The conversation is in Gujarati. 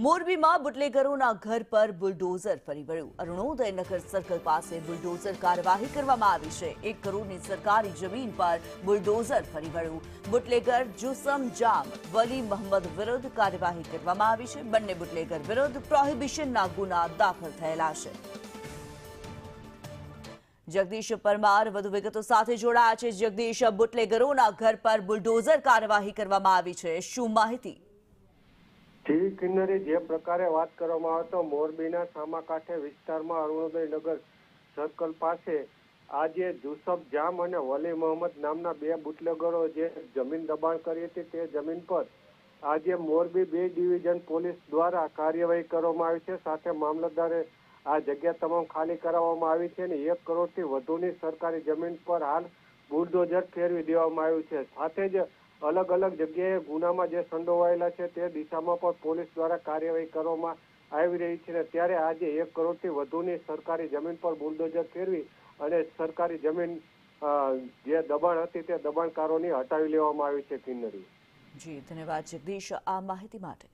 મોરબીમાં બુટલેગરોના ઘર પર બુલડોઝર ફરી વળ્યું। અરુણોદયનગર સર્કલ પાસે બુલડોઝર કાર્યવાહી કરવામાં આવી છે। 1 કરોડની સરકારી જમીન પર બુલડોઝર ફરી વળ્યું। બુટલેગર જુસમ જામ વલી મોહમ્મદ વિરુદ્ધ કાર્યવાહી કરવામાં આવી છે। બંને બુટલેગર વિરુદ્ધ પ્રોહિબિશનના ગુના દાખલ થયેલા છે। જગદીશ પરમાર વધુ વિગતો સાથે જોડાયા છે। જગદીશ, બુટલેગરોના ઘર પર બુલડોઝર કાર્યવાહી કરવામાં આવી છે, શું માહિતી? જી કિન્નરી, જે પ્રકારે વાત કરવામાં આવે તો મોરબીના સામાકાંઠે વિસ્તારમાં અરુણોદયનગર સર્કલ પાસે આજે જુસફ જામ અને વલી મોહમ્મદ નામના 2 બુટલેગરો જે જમીન દબાણ કરી હતી તે જમીન પર આજે મોરબી 2 ડિવિઝન પોલીસ દ્વારા કાર્યવાહી કરવામાં આવી છે। સાથે મામલતદારે આ જગ્યા તમામ ખાલી કરાવવામાં આવી છે અને 1 કરોડથી વધુની સરકારી જમીન પર હાલ બુલડોઝર ફેરવી દેવામાં આવ્યું છે। સાથે જ અલગ અલગ જગ્યાએ ગુનામાં જે સંડોવાયેલા છે તે દિશામાં પણ પોલીસ દ્વારા કાર્યવાહી કરવામાં આવી રહી છે। ત્યારે આજે 1 કરોડથી વધુની સરકારી જમીન પર બુલડોઝર ફેરવી અને સરકારી જમીન જે દબાણ હતી તે દબાણકારોની હટાવી લેવામાં આવી છે। કિન્નરી, જી ધન્યવાદ જગદીશ આ માહિતી માટે।